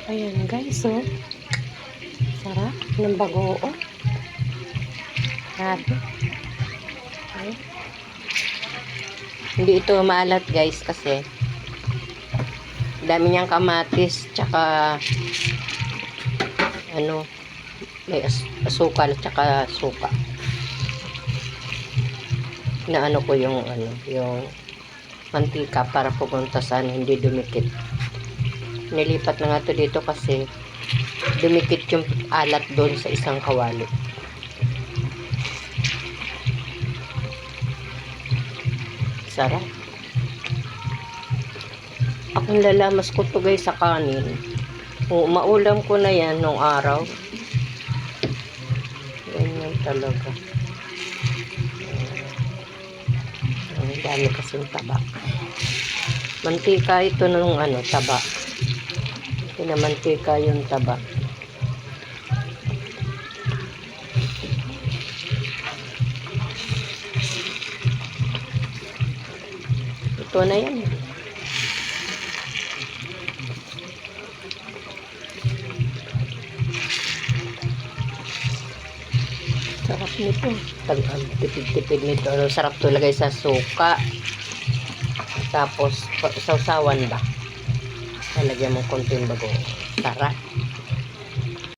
Ayan guys, oh. Sarap ng bagoong. Grabe. Okay. Hindi ito maalat guys kasi dami niyang kamatis tsaka may asukal tsaka suka. Inaano ko yung yung mantika para pupunta sa hindi dumikit. Nilipat na nga to dito kasi dumikit yung alat doon sa isang kawali. Sarap. Akong lalamas ko to guys sa kanin. Maulam ko na yan nung araw. Ganyan talaga. Ang dami kasing taba. Mantika ito nung taba. Pinamantika yung taba. Ito na yan. Sarap nito. Tipid-tipid nito. Sarap to lagay sa suka. Tapos, sausawan ba? Lalagyan mo konting bago. Sarap.